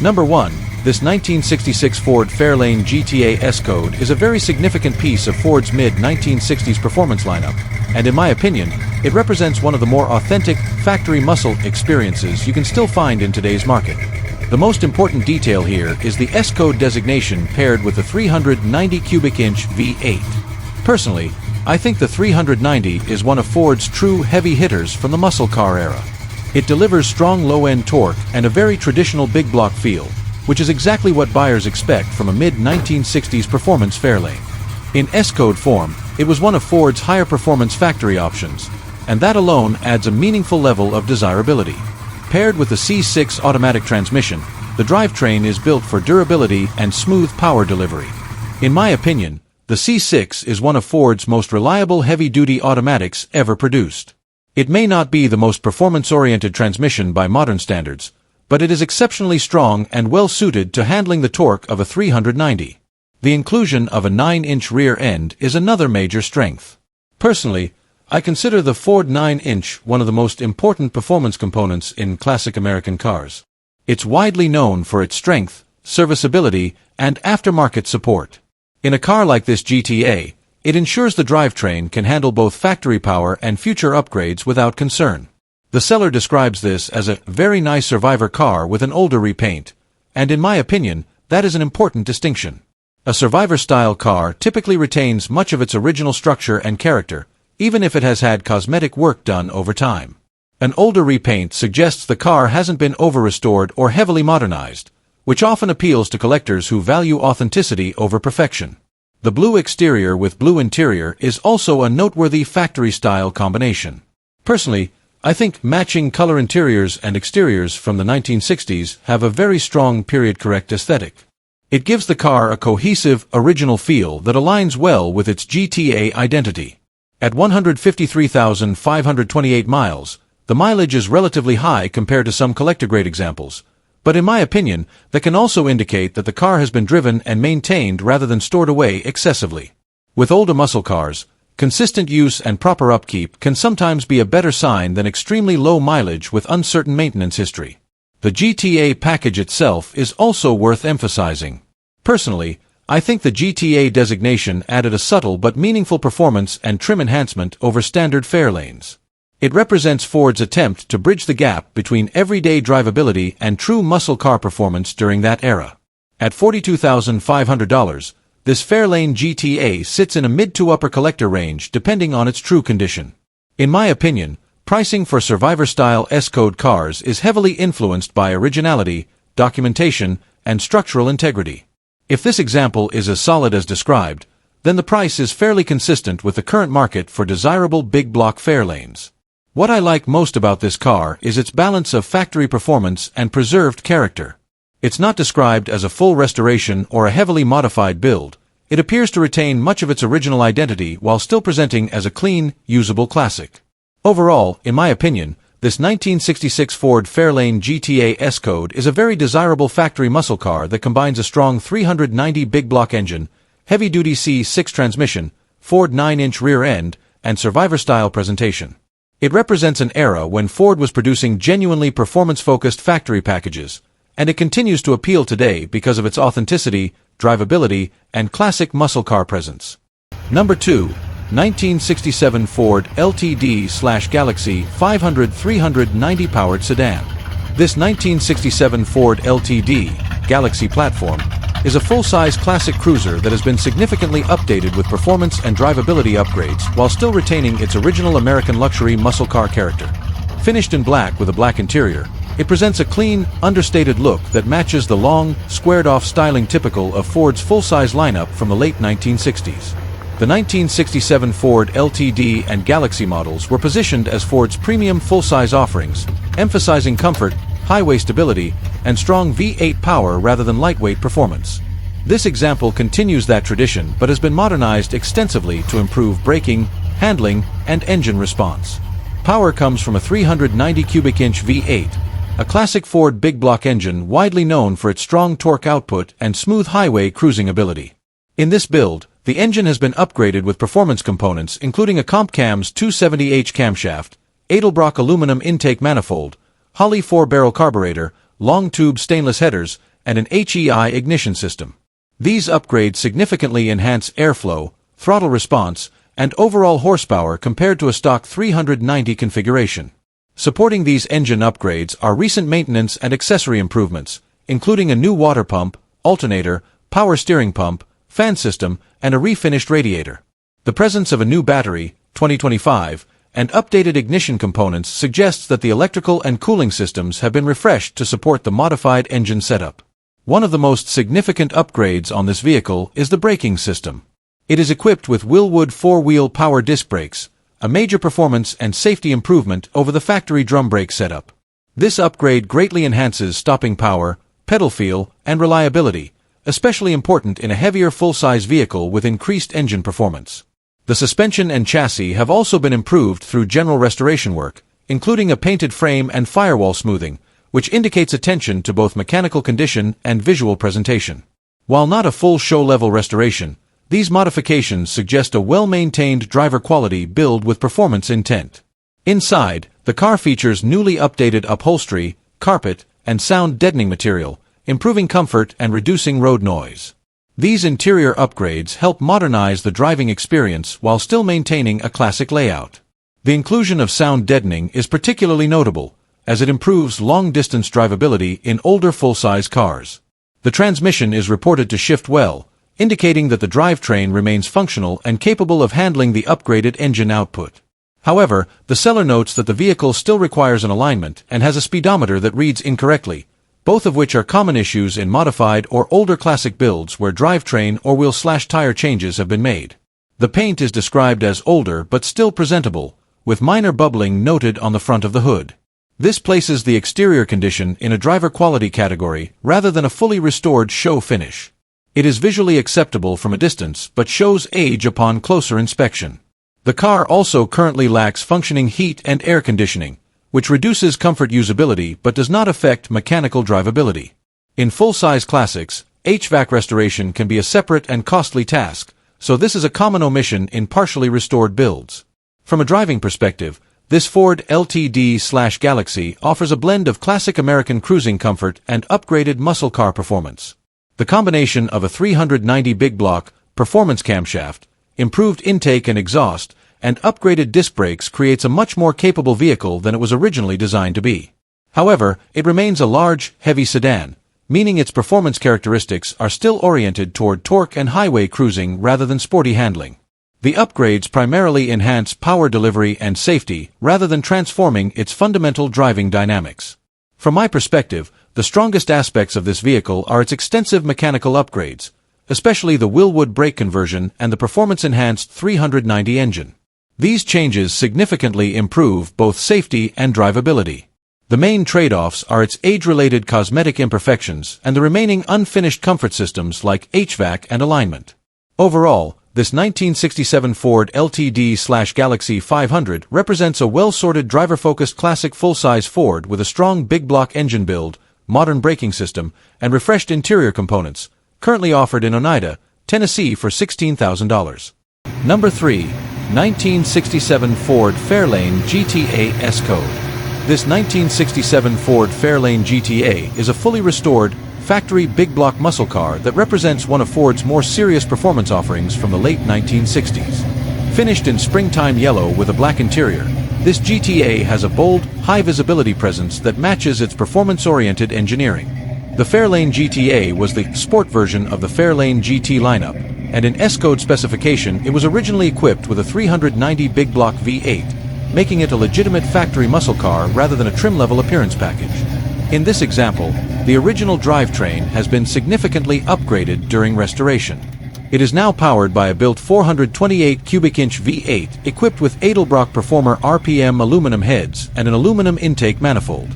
Number 1. This 1966 Ford Fairlane GTA S-Code is a very significant piece of Ford's mid-1960s performance lineup, and in my opinion, it represents one of the more authentic, factory muscle experiences you can still find in today's market. The most important detail here is the S-Code designation paired with the 390 cubic inch V8. Personally, I think the 390 is one of Ford's true heavy hitters from the muscle car era. It delivers strong low-end torque and a very traditional big block feel, which is exactly what buyers expect from a mid-1960s performance Fairlane. In S-Code form, it was one of Ford's higher performance factory options, and that alone adds a meaningful level of desirability. Paired with the C6 automatic transmission, the drivetrain is built for durability and smooth power delivery. In my opinion, the C6 is one of Ford's most reliable heavy-duty automatics ever produced. It may not be the most performance-oriented transmission by modern standards, but it is exceptionally strong and well-suited to handling the torque of a 390. The inclusion of a 9-inch rear end is another major strength. Personally, I consider the Ford 9-inch one of the most important performance components in classic American cars. It's widely known for its strength, serviceability, and aftermarket support. In a car like this GTA, it ensures the drivetrain can handle both factory power and future upgrades without concern. The seller describes this as a very nice survivor car with an older repaint, and in my opinion, that is an important distinction. A survivor-style car typically retains much of its original structure and character, even if it has had cosmetic work done over time. An older repaint suggests the car hasn't been over-restored or heavily modernized, which often appeals to collectors who value authenticity over perfection. The blue exterior with blue interior is also a noteworthy factory-style combination. Personally, I think matching color interiors and exteriors from the 1960s have a very strong period-correct aesthetic. It gives the car a cohesive, original feel that aligns well with its GTA identity. At 153,528 miles, the mileage is relatively high compared to some collector-grade examples, but in my opinion, that can also indicate that the car has been driven and maintained rather than stored away excessively. With older muscle cars, consistent use and proper upkeep can sometimes be a better sign than extremely low mileage with uncertain maintenance history. The GTA package itself is also worth emphasizing. Personally, I think the GTA designation added a subtle but meaningful performance and trim enhancement over standard Fairlanes. It represents Ford's attempt to bridge the gap between everyday drivability and true muscle car performance during that era. At $42,500, this Fairlane GTA sits in a mid to upper collector range depending on its true condition. In my opinion, pricing for survivor-style S-Code cars is heavily influenced by originality, documentation, and structural integrity. If this example is as solid as described, then the price is fairly consistent with the current market for desirable big block Fairlanes. What I like most about this car is its balance of factory performance and preserved character. It's not described as a full restoration or a heavily modified build. It appears to retain much of its original identity while still presenting as a clean, usable classic. Overall, in my opinion, this 1966 Ford Fairlane GTA S-Code is a very desirable factory muscle car that combines a strong 390 big block engine, heavy-duty C6 transmission, Ford 9-inch rear end, and survivor-style presentation. It represents an era when Ford was producing genuinely performance-focused factory packages, and it continues to appeal today because of its authenticity, drivability, and classic muscle car presence. Number 2. 1967 Ford LTD/Galaxie 500-390 powered sedan. This 1967 Ford LTD Galaxie platform is a full-size classic cruiser that has been significantly updated with performance and drivability upgrades while still retaining its original American luxury muscle car character. Finished in black with a black interior, it presents a clean, understated look that matches the long, squared-off styling typical of Ford's full-size lineup from the late 1960s. The 1967 Ford LTD and Galaxie models were positioned as Ford's premium full-size offerings, emphasizing comfort, highway stability, and strong V8 power rather than lightweight performance. This example continues that tradition but has been modernized extensively to improve braking, handling, and engine response. Power comes from a 390 cubic inch V8, a classic Ford big block engine widely known for its strong torque output and smooth highway cruising ability. In this build, the engine has been upgraded with performance components including a Comp Cam's 270H camshaft, Edelbrock aluminum intake manifold, Holley 4-barrel carburetor, long-tube stainless headers, and an HEI ignition system. These upgrades significantly enhance airflow, throttle response, and overall horsepower compared to a stock 390 configuration. Supporting these engine upgrades are recent maintenance and accessory improvements, including a new water pump, alternator, power steering pump, fan system, and a refinished radiator. The presence of a new battery, 2025, and updated ignition components suggests that the electrical and cooling systems have been refreshed to support the modified engine setup. One of the most significant upgrades on this vehicle is the braking system. It is equipped with Willwood 4-wheel power disc brakes, a major performance and safety improvement over the factory drum brake setup. This upgrade greatly enhances stopping power, pedal feel, and reliability, especially important in a heavier full-size vehicle with increased engine performance. The suspension and chassis have also been improved through general restoration work, including a painted frame and firewall smoothing, which indicates attention to both mechanical condition and visual presentation. While not a full show-level restoration, these modifications suggest a well-maintained driver quality build with performance intent. Inside, the car features newly updated upholstery, carpet, and sound deadening material, improving comfort and reducing road noise. These interior upgrades help modernize the driving experience while still maintaining a classic layout. The inclusion of sound deadening is particularly notable, as it improves long-distance drivability in older full-size cars. The transmission is reported to shift well, indicating that the drivetrain remains functional and capable of handling the upgraded engine output. However, the seller notes that the vehicle still requires an alignment and has a speedometer that reads incorrectly, both of which are common issues in modified or older classic builds where drivetrain or wheel/tire changes have been made. The paint is described as older but still presentable, with minor bubbling noted on the front of the hood. This places the exterior condition in a driver quality category rather than a fully restored show finish. It is visually acceptable from a distance but shows age upon closer inspection. The car also currently lacks functioning heat and air conditioning, which reduces comfort usability but does not affect mechanical drivability. In full-size classics, HVAC restoration can be a separate and costly task, so this is a common omission in partially restored builds. From a driving perspective, this Ford Ltd/Galaxie offers a blend of classic American cruising comfort and upgraded muscle car performance. The combination of a 390 big block, performance camshaft, improved intake and exhaust, and upgraded disc brakes creates a much more capable vehicle than it was originally designed to be. However, it remains a large, heavy sedan, meaning its performance characteristics are still oriented toward torque and highway cruising rather than sporty handling. The upgrades primarily enhance power delivery and safety rather than transforming its fundamental driving dynamics. From my perspective, the strongest aspects of this vehicle are its extensive mechanical upgrades, especially the Willwood brake conversion and the performance-enhanced 390 engine. These changes significantly improve both safety and drivability. The main trade-offs are its age-related cosmetic imperfections and the remaining unfinished comfort systems like HVAC and alignment. Overall, this 1967 Ford Ltd/Galaxie 500 represents a well-sorted driver-focused classic full-size Ford with a strong big-block engine build, modern braking system, and refreshed interior components, currently offered in Oneida, Tennessee for $16,000. Number 3. 1967 Ford Fairlane GTA S-Code. This 1967 Ford Fairlane GTA is a fully restored, factory big block muscle car that represents one of Ford's more serious performance offerings from the late 1960s. Finished in springtime yellow with a black interior, this GTA has a bold, high-visibility presence that matches its performance-oriented engineering. The Fairlane GTA was the sport version of the Fairlane GT lineup, and in S-Code specification it was originally equipped with a 390 big block V8, making it a legitimate factory muscle car rather than a trim-level appearance package. In this example, the original drivetrain has been significantly upgraded during restoration. It is now powered by a built 428 cubic inch V8 equipped with Edelbrock Performer RPM aluminum heads and an aluminum intake manifold.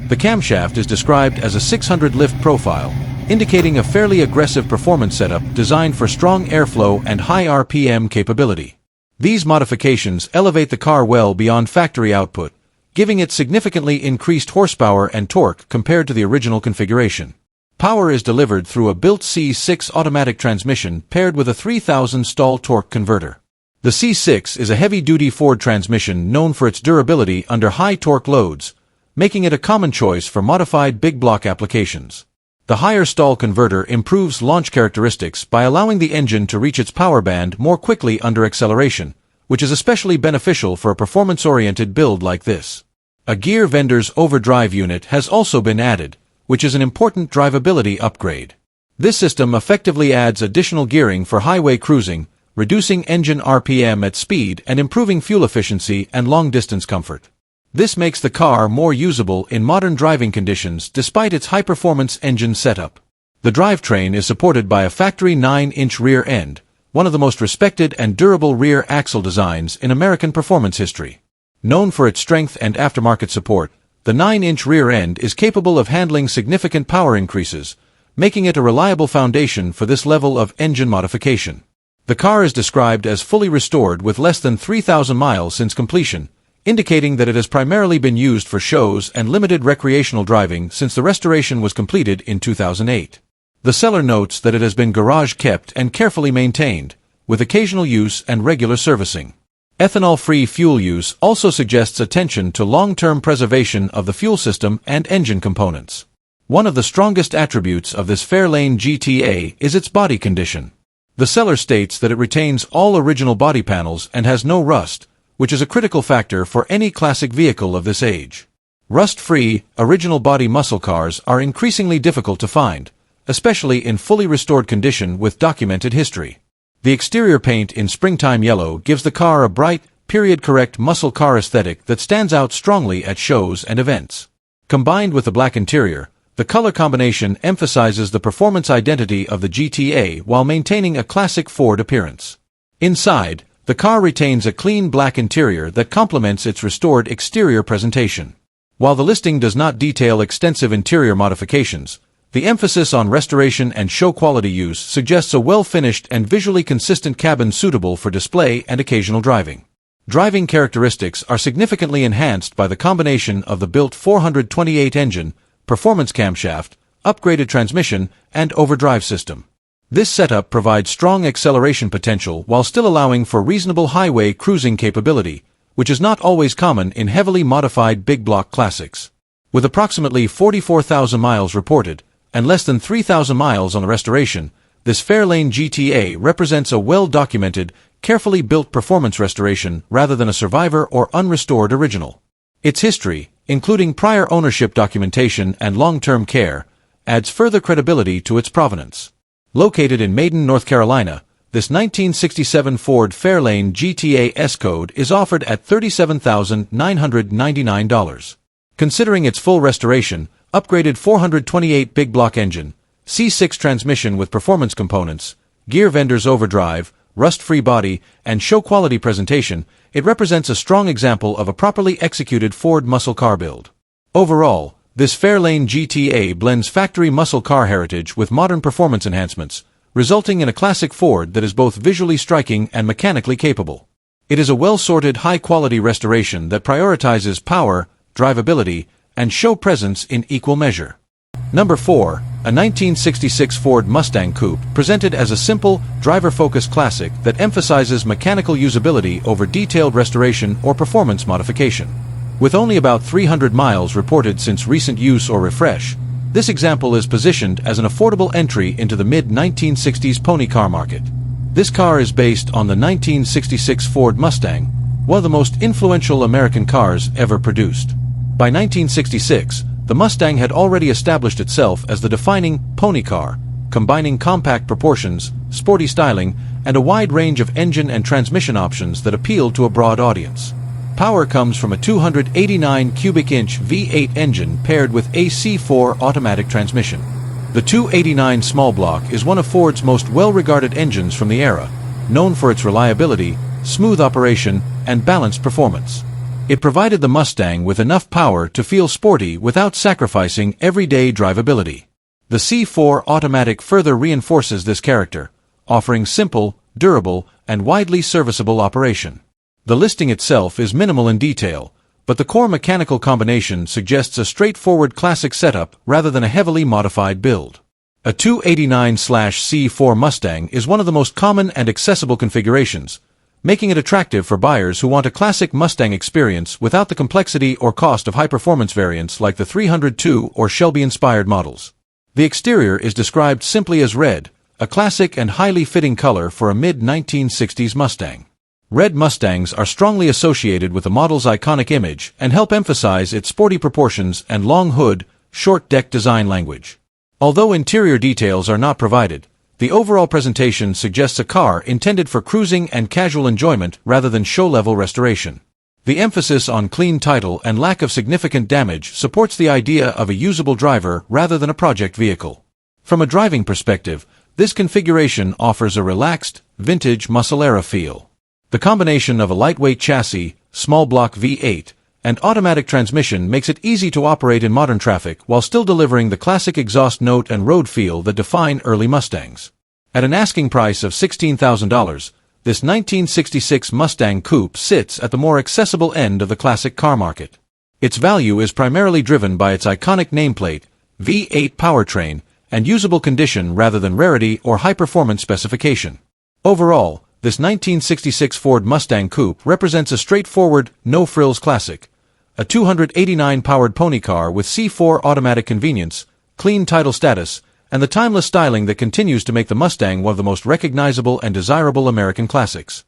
The camshaft is described as a 600 lift profile, indicating a fairly aggressive performance setup designed for strong airflow and high RPM capability. These modifications elevate the car well beyond factory output, giving it significantly increased horsepower and torque compared to the original configuration. Power is delivered through a built C6 automatic transmission paired with a 3000 stall torque converter. The C6 is a heavy-duty Ford transmission known for its durability under high torque loads, making it a common choice for modified big block applications. The higher stall converter improves launch characteristics by allowing the engine to reach its power band more quickly under acceleration, which is especially beneficial for a performance-oriented build like this. A gear vendor's overdrive unit has also been added, which is an important drivability upgrade. This system effectively adds additional gearing for highway cruising, reducing engine RPM at speed and improving fuel efficiency and long-distance comfort. This makes the car more usable in modern driving conditions despite its high-performance engine setup. The drivetrain is supported by a factory 9-inch rear end, one of the most respected and durable rear axle designs in American performance history. Known for its strength and aftermarket support, the 9-inch rear end is capable of handling significant power increases, making it a reliable foundation for this level of engine modification. The car is described as fully restored with less than 3,000 miles since completion, indicating that it has primarily been used for shows and limited recreational driving since the restoration was completed in 2008. The seller notes that it has been garage-kept and carefully maintained, with occasional use and regular servicing. Ethanol-free fuel use also suggests attention to long-term preservation of the fuel system and engine components. One of the strongest attributes of this fairlane GTA is its body condition. The seller states that it retains all original body panels and has no rust, which is a critical factor for any classic vehicle of this age. Rust-free, original body muscle cars are increasingly difficult to find, especially in fully restored condition with documented history. The exterior paint in springtime yellow gives the car a bright, period-correct muscle car aesthetic that stands out strongly at shows and events. Combined with the black interior, the color combination emphasizes the performance identity of the GTA while maintaining a classic Ford appearance. Inside, the car retains a clean black interior that complements its restored exterior presentation. While the listing does not detail extensive interior modifications, the emphasis on restoration and show quality use suggests a well-finished and visually consistent cabin suitable for display and occasional driving. Driving characteristics are significantly enhanced by the combination of the built 428 engine, performance camshaft, upgraded transmission, and overdrive system. This setup provides strong acceleration potential while still allowing for reasonable highway cruising capability, which is not always common in heavily modified big block classics. With approximately 44,000 miles reported, and less than 3,000 miles on the restoration, this fairlane GTA represents a well-documented, carefully built performance restoration rather than a survivor or unrestored original. Its history, including prior ownership documentation and long-term care, adds further credibility to its provenance. Located in Maiden, North Carolina, this 1967 Ford Fairlane GTA S-Code is offered at $37,999. Considering its full restoration, upgraded 428 big block engine, C6 transmission with performance components, gear vendor's overdrive, rust-free body, and show-quality presentation, it represents a strong example of a properly executed Ford muscle car build. Overall, this Fairlane GTA blends factory muscle car heritage with modern performance enhancements, resulting in a classic Ford that is both visually striking and mechanically capable. It is a well-sorted, high-quality restoration that prioritizes power, drivability, and show presence in equal measure. Number 4. A 1966 Ford Mustang Coupe presented as a simple, driver-focused classic that emphasizes mechanical usability over detailed restoration or performance modification. With only about 300 miles reported since recent use or refresh, this example is positioned as an affordable entry into the mid-1960s pony car market. This car is based on the 1966 Ford Mustang, one of the most influential American cars ever produced. By 1966, the Mustang had already established itself as the defining pony car, combining compact proportions, sporty styling, and a wide range of engine and transmission options that appealed to a broad audience. Power comes from a 289 cubic inch V8 engine paired with a C4 automatic transmission. The 289 small block is one of Ford's most well-regarded engines from the era, known for its reliability, smooth operation, and balanced performance. It provided the Mustang with enough power to feel sporty without sacrificing everyday drivability. The C4 automatic further reinforces this character, offering simple, durable, and widely serviceable operation. The listing itself is minimal in detail, but the core mechanical combination suggests a straightforward classic setup rather than a heavily modified build. A 289/C4 Mustang is one of the most common and accessible configurations, making it attractive for buyers who want a classic Mustang experience without the complexity or cost of high-performance variants like the 302 or Shelby-inspired models. The exterior is described simply as red, a classic and highly fitting color for a mid-1960s Mustang. Red Mustangs are strongly associated with the model's iconic image and help emphasize its sporty proportions and long hood, short deck design language. Although interior details are not provided, the overall presentation suggests a car intended for cruising and casual enjoyment rather than show-level restoration. The emphasis on clean title and lack of significant damage supports the idea of a usable driver rather than a project vehicle. From a driving perspective, this configuration offers a relaxed, vintage muscle-era feel. The combination of a lightweight chassis, small block V8, and automatic transmission makes it easy to operate in modern traffic while still delivering the classic exhaust note and road feel that define early Mustangs. At an asking price of $16,000, this 1966 Mustang Coupe sits at the more accessible end of the classic car market. Its value is primarily driven by its iconic nameplate, V8 powertrain, and usable condition rather than rarity or high-performance specification. Overall, this 1966 Ford Mustang Coupe represents a straightforward, no-frills classic, a 289-powered pony car with C4 automatic convenience, clean title status, and the timeless styling that continues to make the Mustang one of the most recognizable and desirable American classics.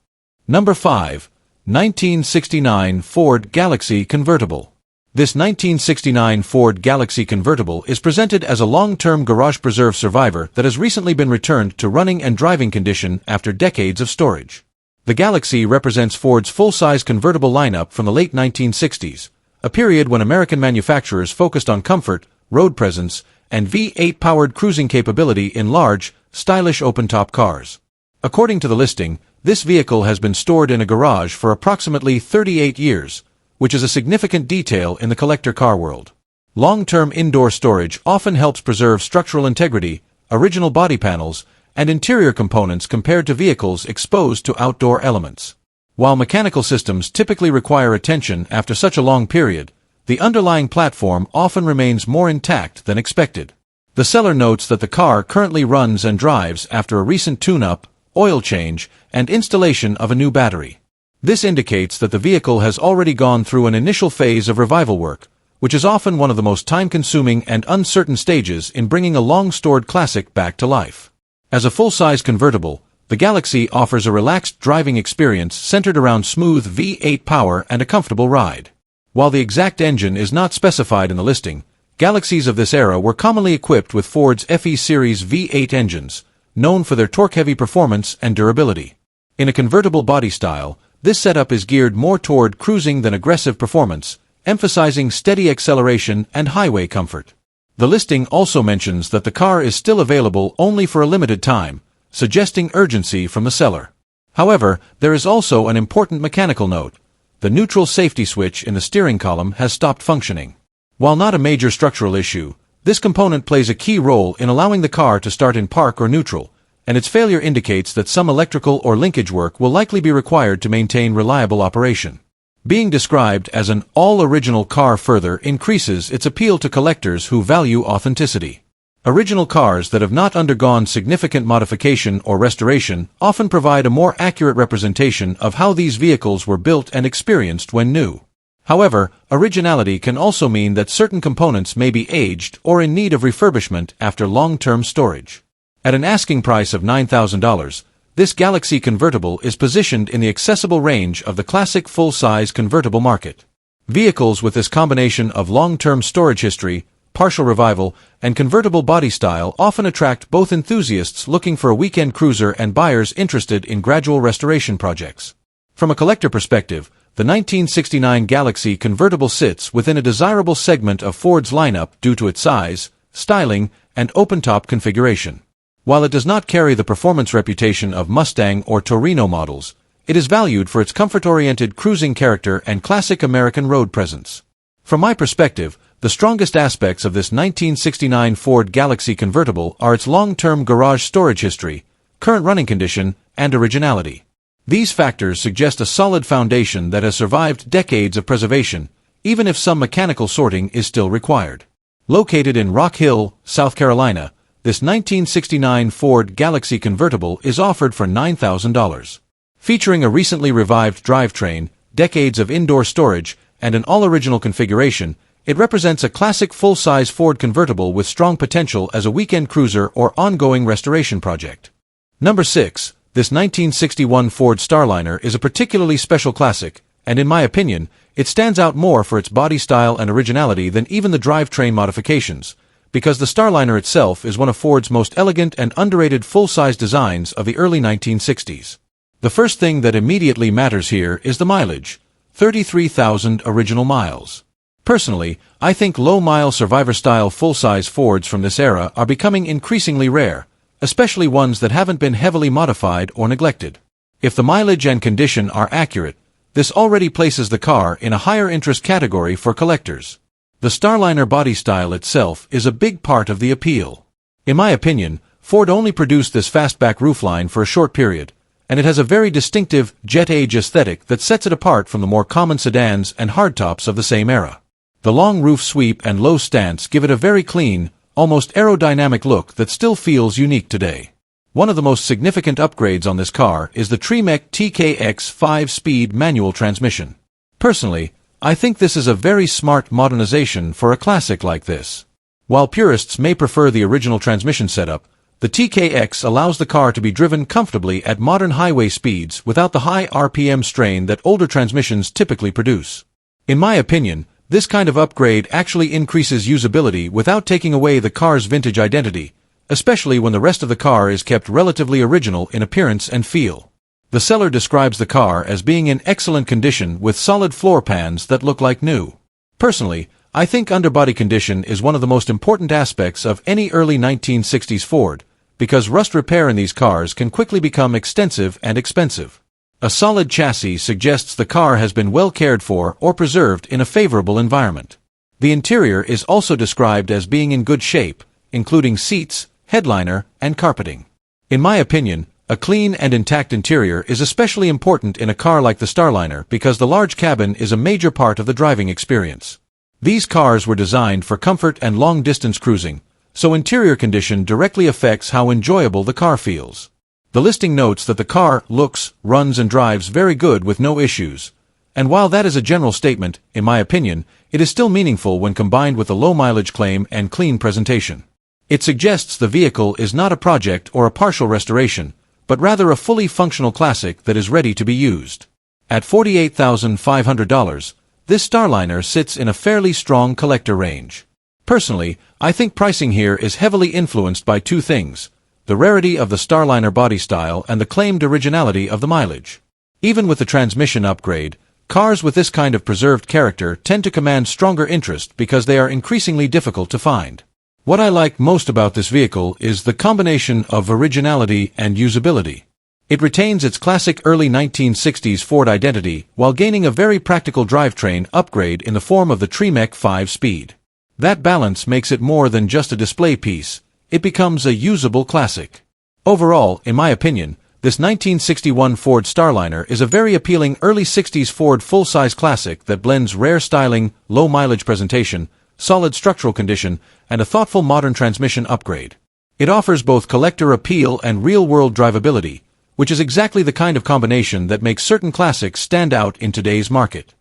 Number 5. 1969 Ford Galaxie Convertible. This 1969 Ford Galaxie Convertible is presented as a long-term garage preserve survivor that has recently been returned to running and driving condition after decades of storage. The Galaxie represents Ford's full-size convertible lineup from the late 1960s, a period when American manufacturers focused on comfort, road presence, and V8-powered cruising capability in large, stylish open-top cars. According to the listing, this vehicle has been stored in a garage for approximately 38 years, which is a significant detail in the collector car world. Long-term indoor storage often helps preserve structural integrity, original body panels, and interior components compared to vehicles exposed to outdoor elements. While mechanical systems typically require attention after such a long period, the underlying platform often remains more intact than expected. The seller notes that the car currently runs and drives after a recent tune-up, oil change, and installation of a new battery. This indicates that the vehicle has already gone through an initial phase of revival work, which is often one of the most time-consuming and uncertain stages in bringing a long-stored classic back to life. As a full-size convertible, the Galaxie offers a relaxed driving experience centered around smooth V8 power and a comfortable ride. While the exact engine is not specified in the listing, Galaxies of this era were commonly equipped with Ford's FE Series V8 engines, known for their torque-heavy performance and durability. In a convertible body style, this setup is geared more toward cruising than aggressive performance, emphasizing steady acceleration and highway comfort. The listing also mentions that the car is still available only for a limited time, suggesting urgency from the seller. However, there is also an important mechanical note. The neutral safety switch in the steering column has stopped functioning. While not a major structural issue, this component plays a key role in allowing the car to start in park or neutral, and its failure indicates that some electrical or linkage work will likely be required to maintain reliable operation. Being described as an all-original car further increases its appeal to collectors who value authenticity. Original cars that have not undergone significant modification or restoration often provide a more accurate representation of how these vehicles were built and experienced when new. However, originality can also mean that certain components may be aged or in need of refurbishment after long-term storage. At an asking price of $9,000, this Galaxie convertible is positioned in the accessible range of the classic full-size convertible market. Vehicles with this combination of long-term storage history, partial revival, and convertible body style often attract both enthusiasts looking for a weekend cruiser and buyers interested in gradual restoration projects. From a collector perspective, the 1969 Galaxie convertible sits within a desirable segment of Ford's lineup due to its size, styling, and open-top configuration. While it does not carry the performance reputation of Mustang or Torino models, it is valued for its comfort-oriented cruising character and classic American road presence. From my perspective, the strongest aspects of this 1969 Ford Galaxie convertible are its long-term garage storage history, current running condition, and originality. These factors suggest a solid foundation that has survived decades of preservation, even if some mechanical sorting is still required. Located in Rock Hill, South Carolina, this 1969 Ford Galaxie convertible is offered for $9,000. Featuring a recently revived drivetrain, decades of indoor storage, and an all-original configuration, It represents a classic full-size Ford convertible with strong potential as a weekend cruiser or ongoing restoration project. Number 6. This 1961 Ford Starliner is a particularly special classic, and in my opinion, it stands out more for its body style and originality than even the drivetrain modifications, because the Starliner itself is one of Ford's most elegant and underrated full-size designs of the early 1960s. The first thing that immediately matters here is the mileage, 33,000 original miles. Personally, I think low-mile survivor-style full-size Fords from this era are becoming increasingly rare, especially ones that haven't been heavily modified or neglected. If the mileage and condition are accurate, this already places the car in a higher interest category for collectors. The Starliner body style itself is a big part of the appeal. In my opinion, Ford only produced this fastback roofline for a short period, and it has a very distinctive jet-age aesthetic that sets it apart from the more common sedans and hardtops of the same era. The long roof sweep and low stance give it a very clean, almost aerodynamic look that still feels unique today. One of the most significant upgrades on this car is the Tremec TKX 5-speed manual transmission. Personally, I think this is a very smart modernization for a classic like this. While purists may prefer the original transmission setup, the TKX allows the car to be driven comfortably at modern highway speeds without the high RPM strain that older transmissions typically produce. In my opinion, this kind of upgrade actually increases usability without taking away the car's vintage identity, especially when the rest of the car is kept relatively original in appearance and feel. The seller describes the car as being in excellent condition with solid floor pans that look like new. Personally, I think underbody condition is one of the most important aspects of any early 1960s Ford, because rust repair in these cars can quickly become extensive and expensive. A solid chassis suggests the car has been well cared for or preserved in a favorable environment. The interior is also described as being in good shape, including seats, headliner, and carpeting. In my opinion, a clean and intact interior is especially important in a car like the Starliner because the large cabin is a major part of the driving experience. These cars were designed for comfort and long-distance cruising, so interior condition directly affects how enjoyable the car feels. The listing notes that the car looks, runs and drives very good with no issues, and while that is a general statement, in my opinion, it is still meaningful when combined with a low mileage claim and clean presentation. It suggests the vehicle is not a project or a partial restoration, but rather a fully functional classic that is ready to be used. At $48,500, this Starliner sits in a fairly strong collector range. Personally, I think pricing here is heavily influenced by two things: the rarity of the Starliner body style and the claimed originality of the mileage. Even with the transmission upgrade, cars with this kind of preserved character tend to command stronger interest because they are increasingly difficult to find. What I like most about this vehicle is the combination of originality and usability. It retains its classic early 1960s Ford identity while gaining a very practical drivetrain upgrade in the form of the Tremec 5-speed. That balance makes it more than just a display piece. It becomes a usable classic. Overall, in my opinion, this 1961 Ford Starliner is a very appealing early 60s Ford full-size classic that blends rare styling, low mileage presentation, solid structural condition, and a thoughtful modern transmission upgrade. It offers both collector appeal and real-world drivability, which is exactly the kind of combination that makes certain classics stand out in today's market.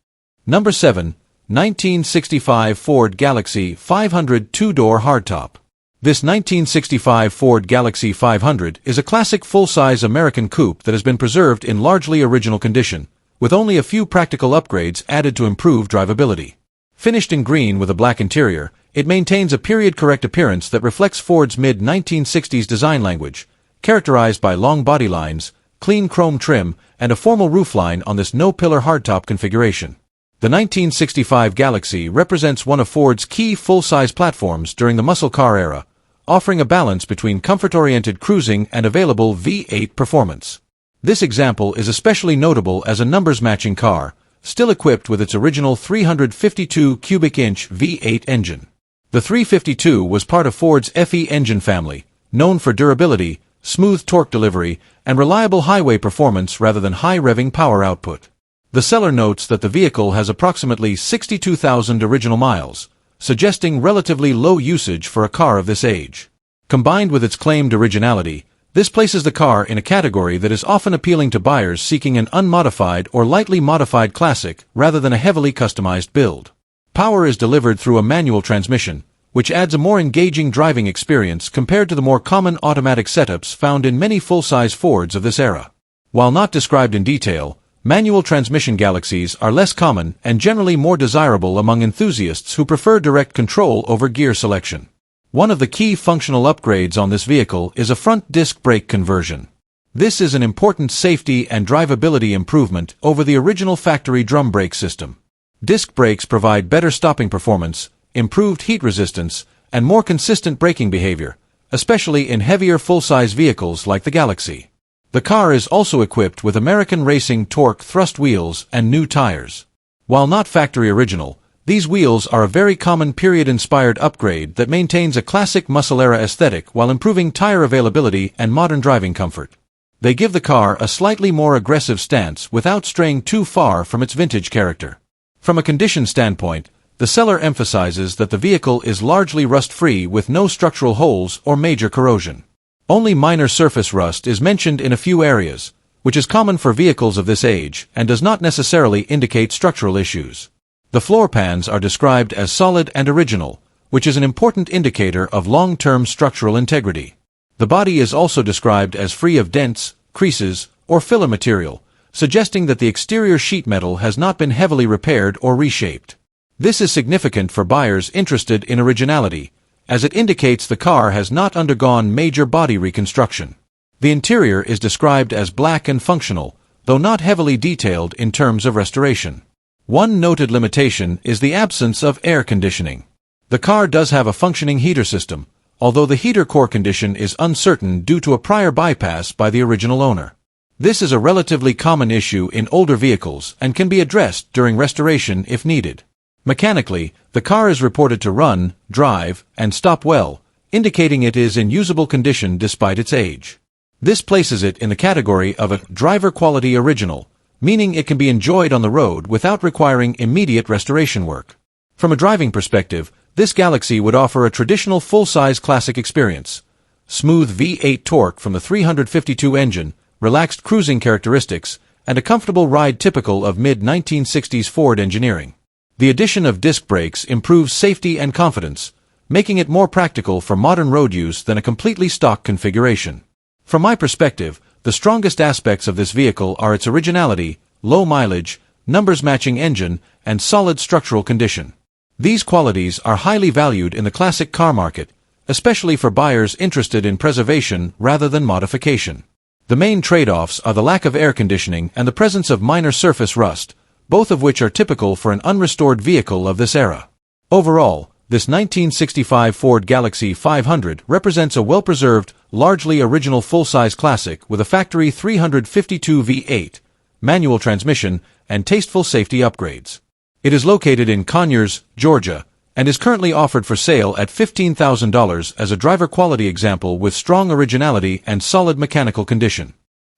Number 7. 1965 Ford Galaxie 500 two-door hardtop. This 1965 Ford Galaxie 500 is a classic full-size American coupe that has been preserved in largely original condition, with only a few practical upgrades added to improve drivability. Finished in green with a black interior, it maintains a period-correct appearance that reflects Ford's mid-1960s design language, characterized by long body lines, clean chrome trim, and a formal roofline on this no-pillar hardtop configuration. The 1965 Galaxie represents one of Ford's key full-size platforms during the muscle car era, offering a balance between comfort-oriented cruising and available V8 performance. This example is especially notable as a numbers-matching car, still equipped with its original 352 cubic inch V8 engine. The 352 was part of Ford's FE engine family, known for durability, smooth torque delivery, and reliable highway performance rather than high-revving power output. The seller notes that the vehicle has approximately 62,000 original miles, suggesting relatively low usage for a car of this age. Combined with its claimed originality, this places the car in a category that is often appealing to buyers seeking an unmodified or lightly modified classic rather than a heavily customized build. Power is delivered through a manual transmission, which adds a more engaging driving experience compared to the more common automatic setups found in many full-size Fords of this era. While not described in detail, manual transmission Galaxies are less common and generally more desirable among enthusiasts who prefer direct control over gear selection. One of the key functional upgrades on this vehicle is a front disc brake conversion. This is an important safety and drivability improvement over the original factory drum brake system. Disc brakes provide better stopping performance, improved heat resistance, and more consistent braking behavior, especially in heavier full-size vehicles like the Galaxie. The car is also equipped with American Racing Torque thrust wheels and new tires. While not factory original, these wheels are a very common period-inspired upgrade that maintains a classic muscle-era aesthetic while improving tire availability and modern driving comfort. They give the car a slightly more aggressive stance without straying too far from its vintage character. From a condition standpoint, the seller emphasizes that the vehicle is largely rust-free with no structural holes or major corrosion. Only minor surface rust is mentioned in a few areas, which is common for vehicles of this age and does not necessarily indicate structural issues. The floor pans are described as solid and original, which is an important indicator of long-term structural integrity. The body is also described as free of dents, creases, or filler material, suggesting that the exterior sheet metal has not been heavily repaired or reshaped. This is significant for buyers interested in originality, as it indicates the car has not undergone major body reconstruction. The interior is described as black and functional, though not heavily detailed in terms of restoration. One noted limitation is the absence of air conditioning. The car does have a functioning heater system, although the heater core condition is uncertain due to a prior bypass by the original owner. This is a relatively common issue in older vehicles and can be addressed during restoration if needed. Mechanically, the car is reported to run, drive, and stop well, indicating it is in usable condition despite its age. This places it in the category of a driver-quality original, meaning it can be enjoyed on the road without requiring immediate restoration work. From a driving perspective, this Galaxie would offer a traditional full-size classic experience. Smooth V8 torque from the 352 engine, relaxed cruising characteristics, and a comfortable ride typical of mid-1960s Ford engineering. The addition of disc brakes improves safety and confidence, making it more practical for modern road use than a completely stock configuration. From my perspective, the strongest aspects of this vehicle are its originality, low mileage, numbers-matching engine, and solid structural condition. These qualities are highly valued in the classic car market, especially for buyers interested in preservation rather than modification. The main trade-offs are the lack of air conditioning and the presence of minor surface rust, both of which are typical for an unrestored vehicle of this era. Overall, this 1965 Ford Galaxie 500 represents a well-preserved, largely original full-size classic with a factory 352 V8, manual transmission, and tasteful safety upgrades. It is located in Conyers, Georgia, and is currently offered for sale at $15,000 as a driver-quality example with strong originality and solid mechanical condition.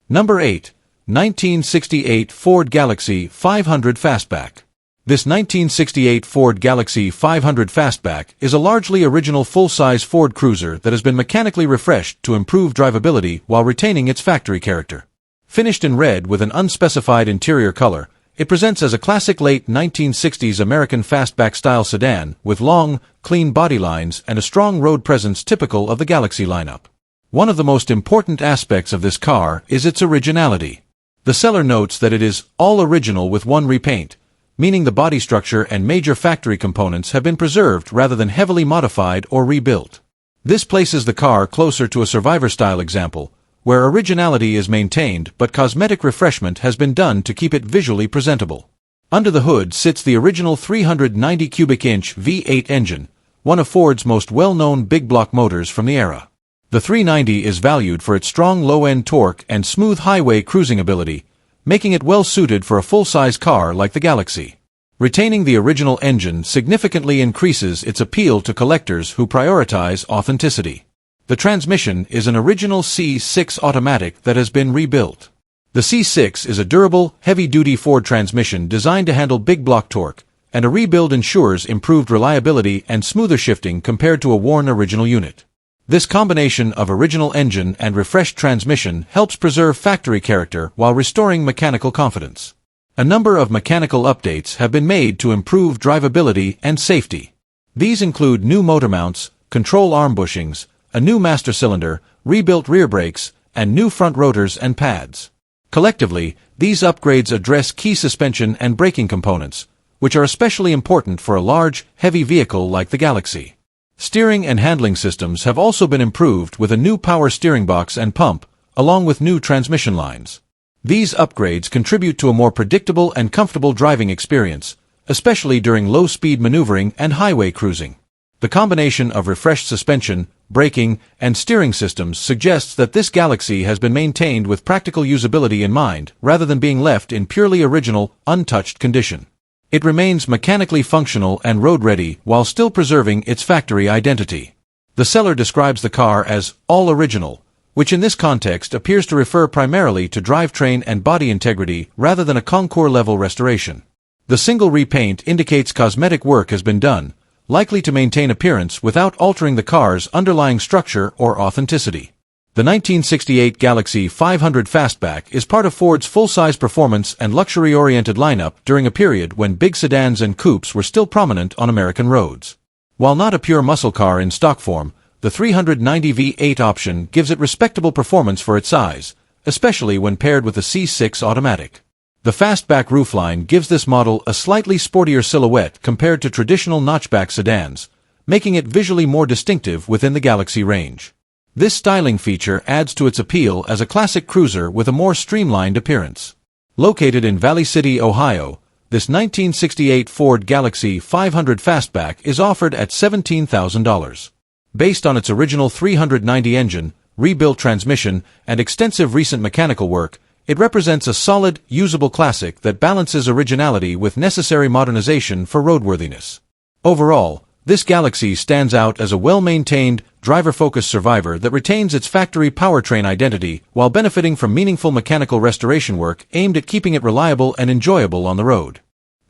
Number 8. 1968 Ford Galaxie 500 Fastback. This 1968 Ford Galaxie 500 Fastback is a largely original full-size Ford cruiser that has been mechanically refreshed to improve drivability while retaining its factory character. Finished in red with an unspecified interior color, it presents as a classic late 1960s American fastback-style sedan with long, clean body lines and a strong road presence typical of the Galaxie lineup. One of the most important aspects of this car is its originality. The seller notes that it is all original with one repaint, meaning the body structure and major factory components have been preserved rather than heavily modified or rebuilt. This places the car closer to a survivor-style example, where originality is maintained but cosmetic refreshment has been done to keep it visually presentable. Under the hood sits the original 390 cubic inch V8 engine, one of Ford's most well-known big-block motors from the era. The 390 is valued for its strong low-end torque and smooth highway cruising ability, making it well-suited for a full-size car like the Galaxie. Retaining the original engine significantly increases its appeal to collectors who prioritize authenticity. The transmission is an original C6 automatic that has been rebuilt. The C6 is a durable, heavy-duty Ford transmission designed to handle big-block torque, and a rebuild ensures improved reliability and smoother shifting compared to a worn original unit. This combination of original engine and refreshed transmission helps preserve factory character while restoring mechanical confidence. A number of mechanical updates have been made to improve drivability and safety. These include new motor mounts, control arm bushings, a new master cylinder, rebuilt rear brakes, and new front rotors and pads. Collectively, these upgrades address key suspension and braking components, which are especially important for a large, heavy vehicle like the Galaxie. Steering and handling systems have also been improved with a new power steering box and pump, along with new transmission lines. These upgrades contribute to a more predictable and comfortable driving experience, especially during low-speed maneuvering and highway cruising. The combination of refreshed suspension, braking, and steering systems suggests that this Galaxie has been maintained with practical usability in mind, rather than being left in purely original, untouched condition. It remains mechanically functional and road-ready while still preserving its factory identity. The seller describes the car as all original, which in this context appears to refer primarily to drivetrain and body integrity rather than a concours-level restoration. The single repaint indicates cosmetic work has been done, likely to maintain appearance without altering the car's underlying structure or authenticity. The 1968 Galaxie 500 Fastback is part of Ford's full-size performance and luxury-oriented lineup during a period when big sedans and coupes were still prominent on American roads. While not a pure muscle car in stock form, the 390 V8 option gives it respectable performance for its size, especially when paired with a C6 automatic. The fastback roofline gives this model a slightly sportier silhouette compared to traditional notchback sedans, making it visually more distinctive within the Galaxie range. This styling feature adds to its appeal as a classic cruiser with a more streamlined appearance. Located in Valley City, Ohio, this 1968 Ford Galaxie 500 Fastback is offered at $17,000. Based on its original 390 engine, rebuilt transmission, and extensive recent mechanical work, it represents a solid, usable classic that balances originality with necessary modernization for roadworthiness. Overall, this Galaxie stands out as a well-maintained, driver-focused survivor that retains its factory powertrain identity while benefiting from meaningful mechanical restoration work aimed at keeping it reliable and enjoyable on the road.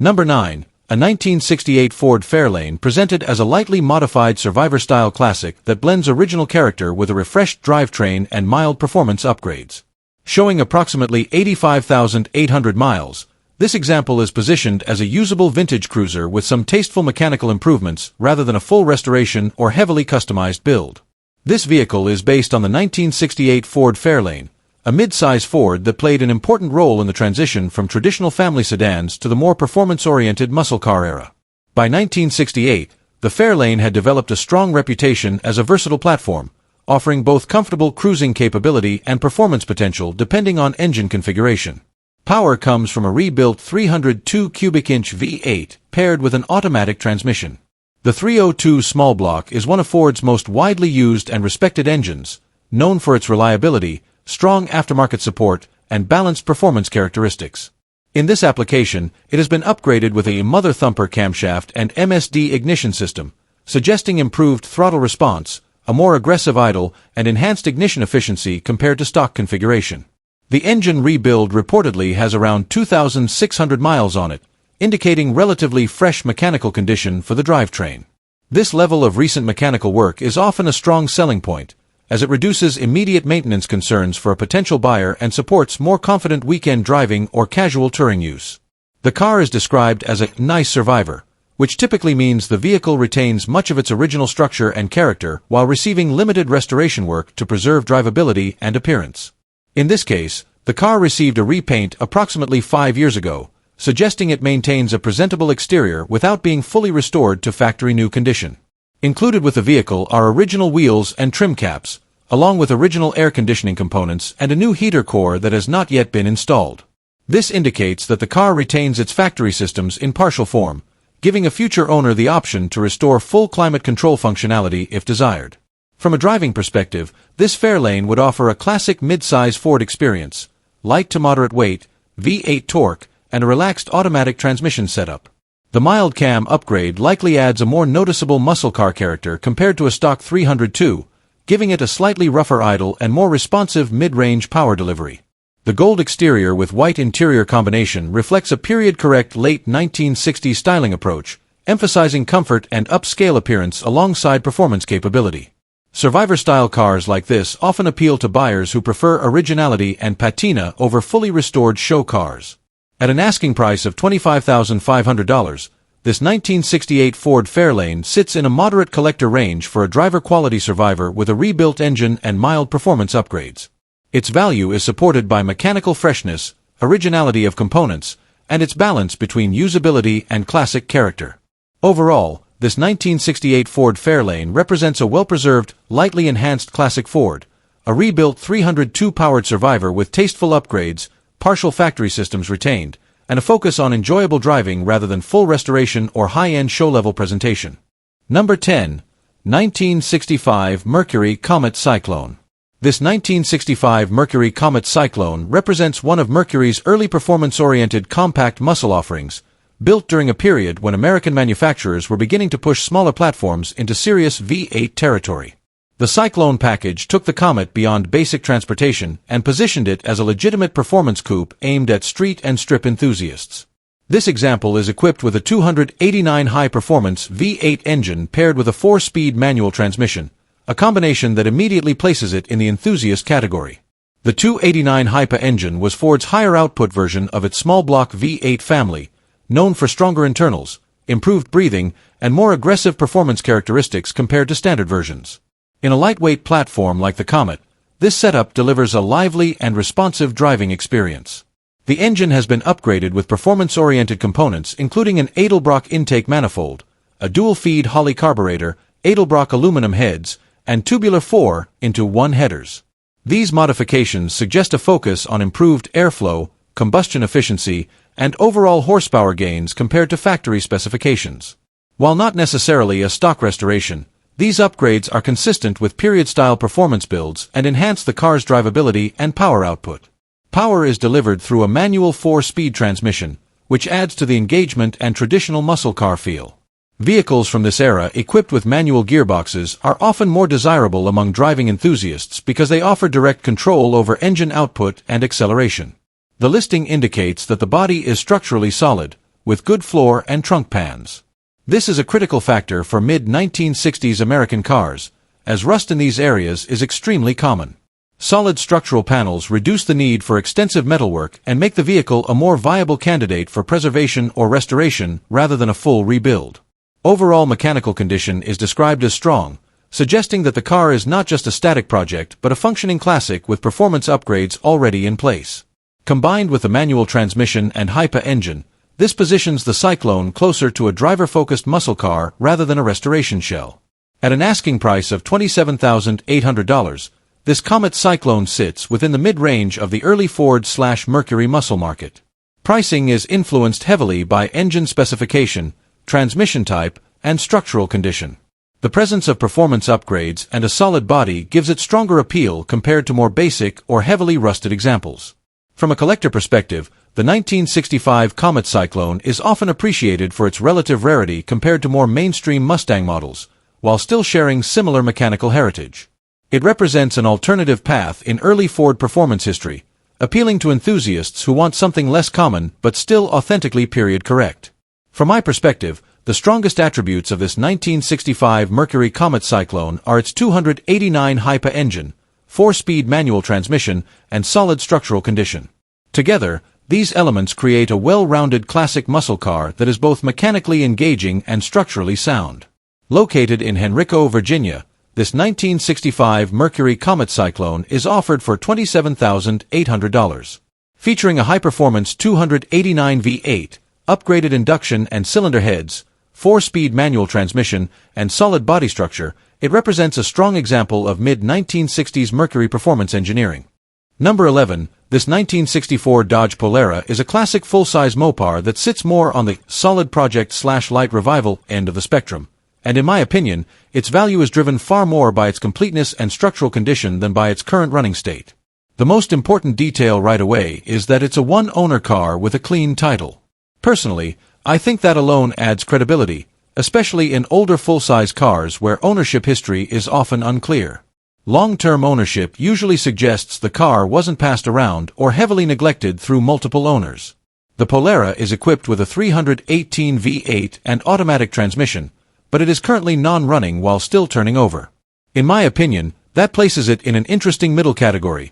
Number 9. A 1968 Ford Fairlane presented as a lightly modified survivor-style classic that blends original character with a refreshed drivetrain and mild performance upgrades. Showing approximately 85,800 miles, this example is positioned as a usable vintage cruiser with some tasteful mechanical improvements rather than a full restoration or heavily customized build. This vehicle is based on the 1968 Ford Fairlane, a mid-size Ford that played an important role in the transition from traditional family sedans to the more performance-oriented muscle car era. By 1968, the Fairlane had developed a strong reputation as a versatile platform, offering both comfortable cruising capability and performance potential depending on engine configuration. Power comes from a rebuilt 302 cubic inch V8 paired with an automatic transmission. The 302 small block is one of Ford's most widely used and respected engines, known for its reliability, strong aftermarket support, and balanced performance characteristics. In this application, it has been upgraded with a mother thumper camshaft and MSD ignition system, suggesting improved throttle response, a more aggressive idle, and enhanced ignition efficiency compared to stock configuration. The engine rebuild reportedly has around 2,600 miles on it, indicating relatively fresh mechanical condition for the drivetrain. This level of recent mechanical work is often a strong selling point, as it reduces immediate maintenance concerns for a potential buyer and supports more confident weekend driving or casual touring use. The car is described as a nice survivor, which typically means the vehicle retains much of its original structure and character while receiving limited restoration work to preserve drivability and appearance. In this case, the car received a repaint approximately 5 years ago, suggesting it maintains a presentable exterior without being fully restored to factory new condition. Included with the vehicle are original wheels and trim caps, along with original air conditioning components and a new heater core that has not yet been installed. This indicates that the car retains its factory systems in partial form, giving a future owner the option to restore full climate control functionality if desired. From a driving perspective, this Fairlane would offer a classic mid-size Ford experience, light to moderate weight, V8 torque, and a relaxed automatic transmission setup. The mild cam upgrade likely adds a more noticeable muscle car character compared to a stock 302, giving it a slightly rougher idle and more responsive mid-range power delivery. The gold exterior with white interior combination reflects a period-correct late 1960s styling approach, emphasizing comfort and upscale appearance alongside performance capability. Survivor-style cars like this often appeal to buyers who prefer originality and patina over fully restored show cars. At an asking price of $25,500, this 1968 Ford Fairlane sits in a moderate collector range for a driver-quality survivor with a rebuilt engine and mild performance upgrades. Its value is supported by mechanical freshness, originality of components, and its balance between usability and classic character. Overall, this 1968 Ford Fairlane represents a well-preserved, lightly enhanced classic Ford, a rebuilt 302-powered survivor with tasteful upgrades, partial factory systems retained, and a focus on enjoyable driving rather than full restoration or high-end show-level presentation. Number 10. 1965 Mercury Comet Cyclone. This 1965 Mercury Comet Cyclone represents one of Mercury's early performance-oriented compact muscle offerings, built during a period when American manufacturers were beginning to push smaller platforms into serious V8 territory. The Cyclone package took the Comet beyond basic transportation and positioned it as a legitimate performance coupe aimed at street and strip enthusiasts. This example is equipped with a 289 high-performance V8 engine paired with a 4-speed manual transmission, a combination that immediately places it in the enthusiast category. The 289 Hypa engine was Ford's higher output version of its small-block V8 family, known for stronger internals, improved breathing, and more aggressive performance characteristics compared to standard versions. In a lightweight platform like the Comet, this setup delivers a lively and responsive driving experience. The engine has been upgraded with performance-oriented components including an Edelbrock intake manifold, a dual-feed Holley carburetor, Edelbrock aluminum heads, and tubular 4-in-1 headers. These modifications suggest a focus on improved airflow, combustion efficiency, and overall horsepower gains compared to factory specifications. While not necessarily a stock restoration, these upgrades are consistent with period-style performance builds and enhance the car's drivability and power output. Power is delivered through a manual 4-speed transmission, which adds to the engagement and traditional muscle car feel. Vehicles from this era equipped with manual gearboxes are often more desirable among driving enthusiasts because they offer direct control over engine output and acceleration. The listing indicates that the body is structurally solid, with good floor and trunk pans. This is a critical factor for mid-1960s American cars, as rust in these areas is extremely common. Solid structural panels reduce the need for extensive metalwork and make the vehicle a more viable candidate for preservation or restoration rather than a full rebuild. Overall mechanical condition is described as strong, suggesting that the car is not just a static project but a functioning classic with performance upgrades already in place. Combined with the manual transmission and Hypa engine, this positions the Cyclone closer to a driver-focused muscle car rather than a restoration shell. At an asking price of $27,800, this Comet Cyclone sits within the mid-range of the early Ford/Mercury muscle market. Pricing is influenced heavily by engine specification, transmission type, and structural condition. The presence of performance upgrades and a solid body gives it stronger appeal compared to more basic or heavily rusted examples. From a collector perspective, the 1965 Comet Cyclone is often appreciated for its relative rarity compared to more mainstream Mustang models, while still sharing similar mechanical heritage. It represents an alternative path in early Ford performance history, appealing to enthusiasts who want something less common but still authentically period-correct. From my perspective, the strongest attributes of this 1965 Mercury Comet Cyclone are its 289 Hypa engine, 4-speed manual transmission, and solid structural condition. Together, these elements create a well-rounded classic muscle car that is both mechanically engaging and structurally sound. Located in Henrico, Virginia, this 1965 Mercury Comet Cyclone is offered for $27,800. Featuring a high-performance 289 V8, upgraded induction and cylinder heads, 4-speed manual transmission, and solid body structure, it represents a strong example of mid-1960s Mercury performance engineering. Number 11. This 1964 Dodge Polara is a classic full-size Mopar that sits more on the solid project/light revival end of the spectrum, and in my opinion, its value is driven far more by its completeness and structural condition than by its current running state. The most important detail right away is that it's a one-owner car with a clean title. Personally, I think that alone adds credibility, especially in older full-size cars where ownership history is often unclear. Long-term ownership usually suggests the car wasn't passed around or heavily neglected through multiple owners. The Polara is equipped with a 318 V8 and automatic transmission, but it is currently non-running while still turning over. In my opinion, that places it in an interesting middle category.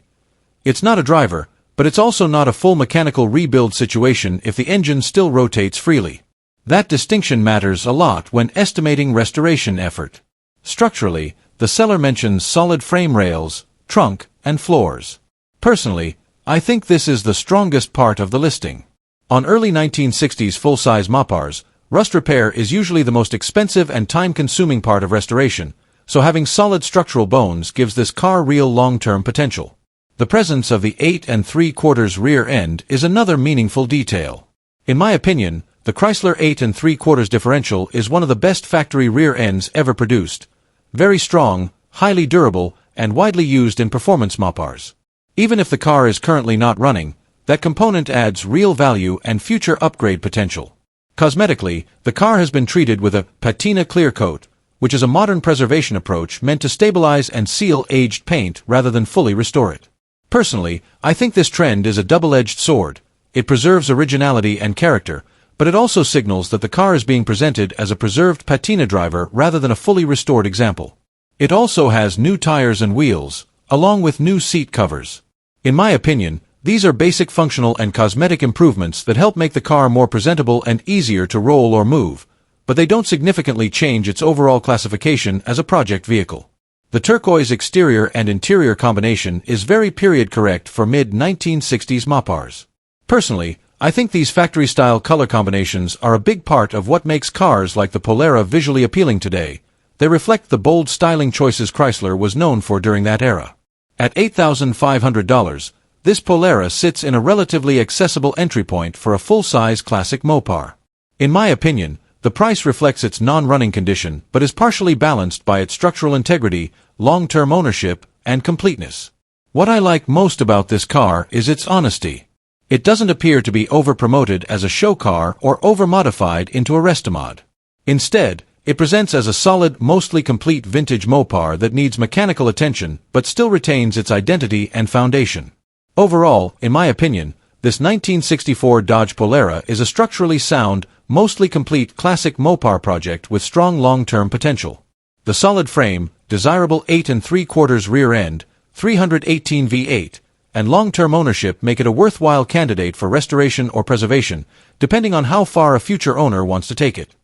It's not a driver, but it's also not a full mechanical rebuild situation if the engine still rotates freely. That distinction matters a lot when estimating restoration effort. Structurally, the seller mentions solid frame rails, trunk, and floors. Personally, I think this is the strongest part of the listing. On early 1960s full-size Mopars, rust repair is usually the most expensive and time-consuming part of restoration, so having solid structural bones gives this car real long-term potential. The presence of the 8 3/4 rear end is another meaningful detail. In my opinion, the Chrysler 8 3/4 differential is one of the best factory rear ends ever produced. Very strong, highly durable, and widely used in performance Mopars. Even if the car is currently not running, that component adds real value and future upgrade potential. Cosmetically, the car has been treated with a patina clear coat, which is a modern preservation approach meant to stabilize and seal aged paint rather than fully restore it. Personally, I think this trend is a double-edged sword. It preserves originality and character, but it also signals that the car is being presented as a preserved patina driver rather than a fully restored example. It also has new tires and wheels, along with new seat covers. In my opinion, these are basic functional and cosmetic improvements that help make the car more presentable and easier to roll or move, but they don't significantly change its overall classification as a project vehicle. The turquoise exterior and interior combination is very period-correct for mid-1960s Mopars. Personally, I think these factory-style color combinations are a big part of what makes cars like the Polara visually appealing today. They reflect the bold styling choices Chrysler was known for during that era. At $8,500, this Polara sits in a relatively accessible entry point for a full-size classic Mopar. In my opinion, the price reflects its non-running condition but is partially balanced by its structural integrity, long-term ownership, and completeness. What I like most about this car is its honesty. It doesn't appear to be over-promoted as a show car or over-modified into a restomod. Instead, it presents as a solid, mostly complete vintage Mopar that needs mechanical attention but still retains its identity and foundation. Overall, in my opinion, this 1964 Dodge Polara is a structurally sound, mostly complete classic Mopar project with strong long-term potential. The solid frame, desirable 8 3/4 rear end, 318 V8, and long-term ownership make it a worthwhile candidate for restoration or preservation, depending on how far a future owner wants to take it.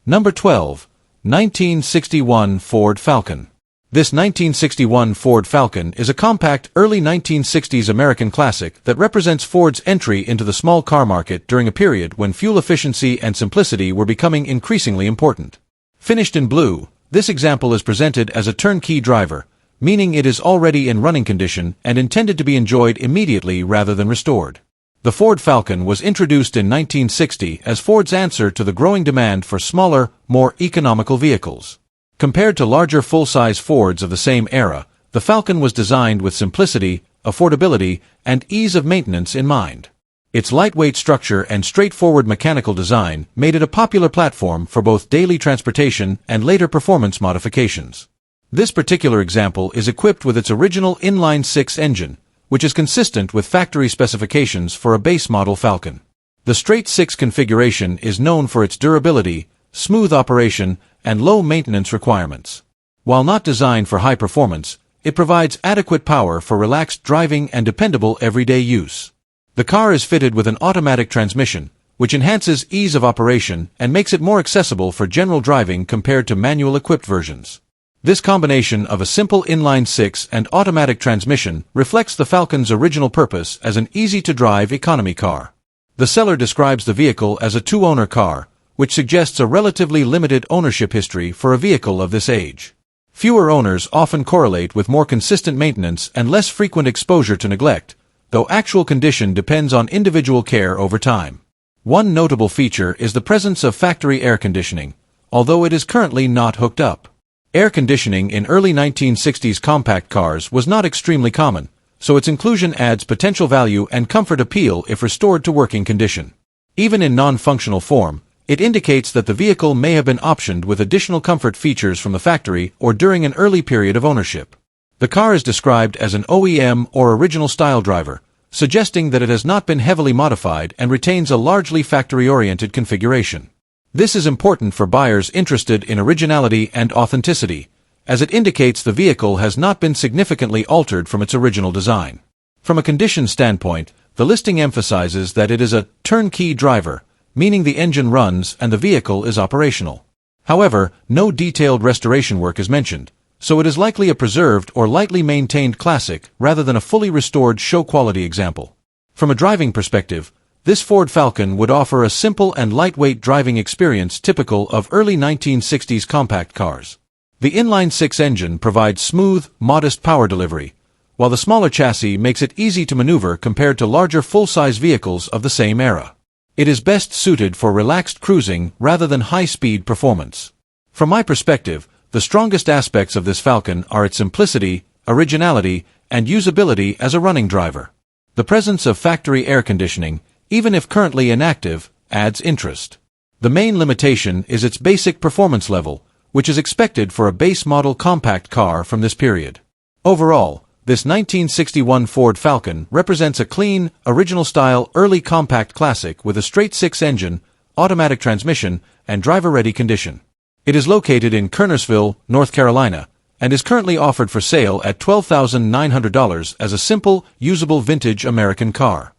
Number 12. 1961 Ford Falcon. This 1961 Ford Falcon is a compact, early 1960s American classic that represents Ford's entry into the small car market during a period when fuel efficiency and simplicity were becoming increasingly important. Finished in blue, this example is presented as a turnkey driver, meaning it is already in running condition and intended to be enjoyed immediately rather than restored. The Ford Falcon was introduced in 1960 as Ford's answer to the growing demand for smaller, more economical vehicles. Compared to larger full-size Fords of the same era, the Falcon was designed with simplicity, affordability, and ease of maintenance in mind. Its lightweight structure and straightforward mechanical design made it a popular platform for both daily transportation and later performance modifications. This particular example is equipped with its original inline-six engine, which is consistent with factory specifications for a base model Falcon. The straight-six configuration is known for its durability, smooth operation, and low maintenance requirements. While not designed for high performance, it provides adequate power for relaxed driving and dependable everyday use. The car is fitted with an automatic transmission, which enhances ease of operation and makes it more accessible for general driving compared to manual-equipped versions. This combination of a simple inline-six and automatic transmission reflects the Falcon's original purpose as an easy-to-drive economy car. The seller describes the vehicle as a two-owner car, which suggests a relatively limited ownership history for a vehicle of this age. Fewer owners often correlate with more consistent maintenance and less frequent exposure to neglect, though actual condition depends on individual care over time. One notable feature is the presence of factory air conditioning, although it is currently not hooked up. Air conditioning in early 1960s compact cars was not extremely common, so its inclusion adds potential value and comfort appeal if restored to working condition. Even in non-functional form, it indicates that the vehicle may have been optioned with additional comfort features from the factory or during an early period of ownership. The car is described as an OEM or original style driver, suggesting that it has not been heavily modified and retains a largely factory-oriented configuration. This is important for buyers interested in originality and authenticity, as it indicates the vehicle has not been significantly altered from its original design. From a condition standpoint, The listing emphasizes that it is a turnkey driver, meaning the engine runs and the vehicle is operational. However, no detailed restoration work is mentioned, so it is likely a preserved or lightly maintained classic rather than a fully restored show-quality example. From a driving perspective, this Ford Falcon would offer a simple and lightweight driving experience typical of early 1960s compact cars. The inline-six engine provides smooth, modest power delivery, while the smaller chassis makes it easy to maneuver compared to larger full-size vehicles of the same era. It is best suited for relaxed cruising rather than high-speed performance. From my perspective, the strongest aspects of this Falcon are its simplicity, originality, and usability as a running driver. The presence of factory air conditioning, even if currently inactive, adds interest. The main limitation is its basic performance level, which is expected for a base-model compact car from this period. Overall, this 1961 Ford Falcon represents a clean, original-style early compact classic with a straight-six engine, automatic transmission, and driver-ready condition. It is located in Kernersville, North Carolina, and is currently offered for sale at $12,900 as a simple, usable vintage American car.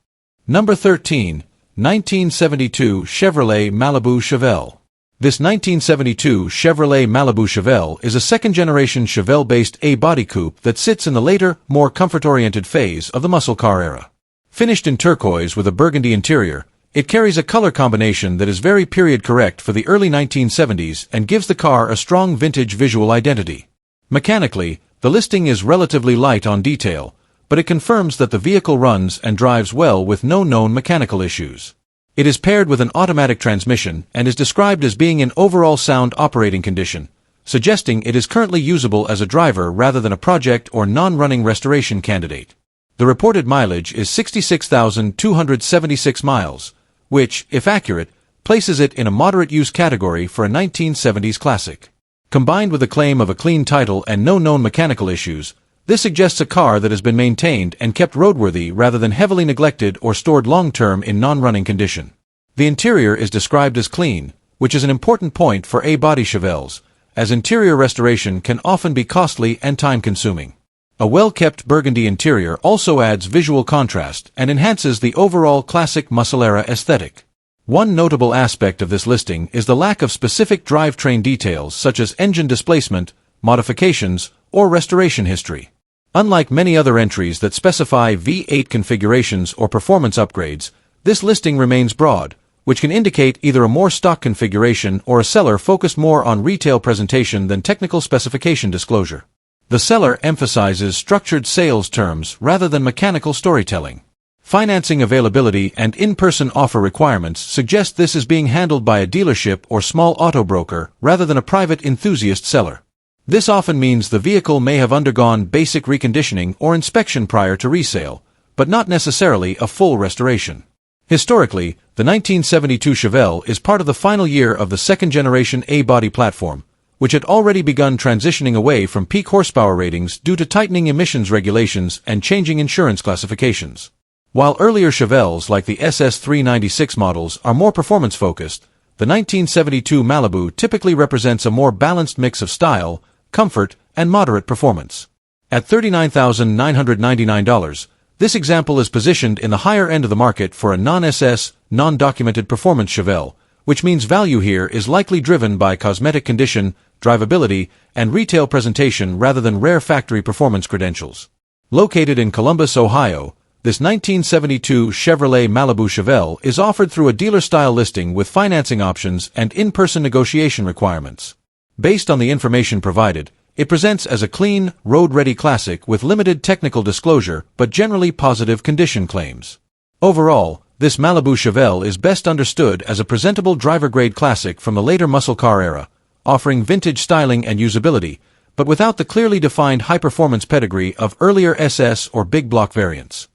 Number 13. 1972 Chevrolet Malibu Chevelle. This 1972 Chevrolet Malibu Chevelle is a second-generation Chevelle-based A-body coupe that sits in the later, more comfort-oriented phase of the muscle car era. Finished in turquoise with a burgundy interior, it carries a color combination that is very period-correct for the early 1970s and gives the car a strong vintage visual identity. Mechanically, the listing is relatively light on detail, but it confirms that the vehicle runs and drives well with no known mechanical issues. It is paired with an automatic transmission and is described as being in overall sound operating condition, suggesting it is currently usable as a driver rather than a project or non-running restoration candidate. The reported mileage is 66,276 miles, which, if accurate, places it in a moderate use category for a 1970s classic. Combined with the claim of a clean title and no known mechanical issues, this suggests a car that has been maintained and kept roadworthy rather than heavily neglected or stored long-term in non-running condition. The interior is described as clean, which is an important point for A-body Chevelles, as interior restoration can often be costly and time-consuming. A well-kept burgundy interior also adds visual contrast and enhances the overall classic muscle-era aesthetic. One notable aspect of this listing is the lack of specific drivetrain details such as engine displacement, modifications, or restoration history. Unlike many other entries that specify V8 configurations or performance upgrades, this listing remains broad, which can indicate either a more stock configuration or a seller focused more on retail presentation than technical specification disclosure. The seller emphasizes structured sales terms rather than mechanical storytelling. Financing availability and in-person offer requirements suggest this is being handled by a dealership or small auto broker rather than a private enthusiast seller. This often means the vehicle may have undergone basic reconditioning or inspection prior to resale, but not necessarily a full restoration. Historically, the 1972 Chevelle is part of the final year of the second-generation A-body platform, which had already begun transitioning away from peak horsepower ratings due to tightening emissions regulations and changing insurance classifications. While earlier Chevelles like the SS396 models are more performance-focused, the 1972 Malibu typically represents a more balanced mix of style, comfort, and moderate performance. At $39,999, this example is positioned in the higher end of the market for a non-SS, non-documented performance Chevelle, which means value here is likely driven by cosmetic condition, drivability, and retail presentation rather than rare factory performance credentials. Located in Columbus, Ohio, this 1972 Chevrolet Malibu Chevelle is offered through a dealer-style listing with financing options and in-person negotiation requirements. Based on the information provided, it presents as a clean, road-ready classic with limited technical disclosure but generally positive condition claims. Overall, this Malibu Chevelle is best understood as a presentable driver-grade classic from the later muscle car era, offering vintage styling and usability, but without the clearly defined high-performance pedigree of earlier SS or big block variants.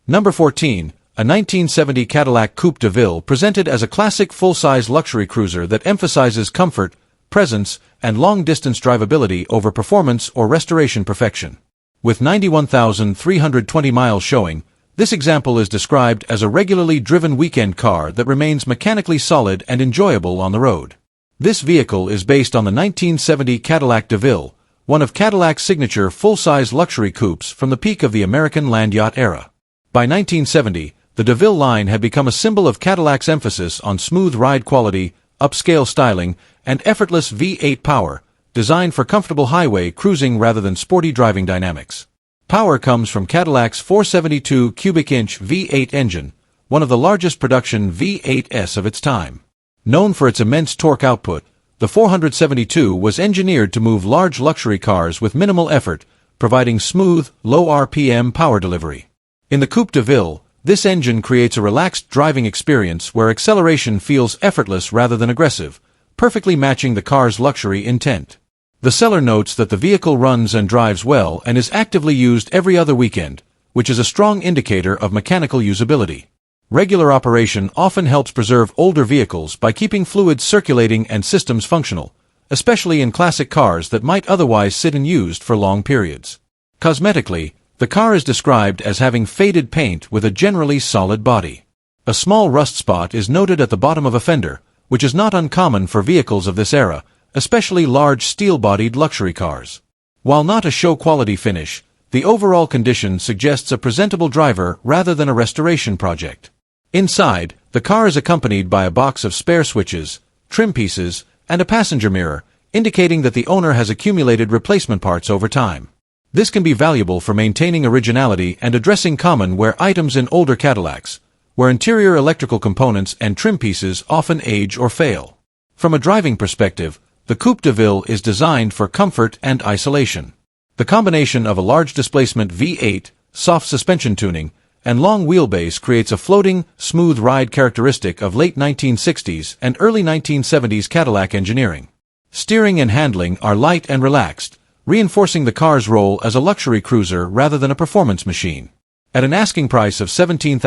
Number 14. A 1970 Cadillac Coupe DeVille presented as a classic full-size luxury cruiser that emphasizes comfort, presence, and long-distance drivability over performance or restoration perfection. With 91,320 miles showing, this example is described as a regularly driven weekend car that remains mechanically solid and enjoyable on the road. This vehicle is based on the 1970 Cadillac DeVille, one of Cadillac's signature full-size luxury coupes from the peak of the American land yacht era. By 1970, The DeVille line had become a symbol of Cadillac's emphasis on smooth ride quality, upscale styling, and effortless V8 power, designed for comfortable highway cruising rather than sporty driving dynamics. Power comes from Cadillac's 472 cubic inch V8 engine, one of the largest production V8s of its time. Known for its immense torque output, the 472 was engineered to move large luxury cars with minimal effort, providing smooth, low RPM power delivery. In the Coupe DeVille, this engine creates a relaxed driving experience where acceleration feels effortless rather than aggressive, perfectly matching the car's luxury intent. The seller notes that the vehicle runs and drives well and is actively used every other weekend, which is a strong indicator of mechanical usability. Regular operation often helps preserve older vehicles by keeping fluids circulating and systems functional, especially in classic cars that might otherwise sit unused for long periods. Cosmetically, the car is described as having faded paint with a generally solid body. A small rust spot is noted at the bottom of a fender, which is not uncommon for vehicles of this era, especially large steel-bodied luxury cars. While not a show-quality finish, the overall condition suggests a presentable driver rather than a restoration project. Inside, the car is accompanied by a box of spare switches, trim pieces, and a passenger mirror, indicating that the owner has accumulated replacement parts over time. This can be valuable for maintaining originality and addressing common wear items in older Cadillacs, where interior electrical components and trim pieces often age or fail. From a driving perspective, the Coupe DeVille is designed for comfort and isolation. The combination of a large displacement V8, soft suspension tuning, and long wheelbase creates a floating, smooth ride characteristic of late 1960s and early 1970s Cadillac engineering. Steering and handling are light and relaxed, reinforcing the car's role as a luxury cruiser rather than a performance machine. At an asking price of $17,000,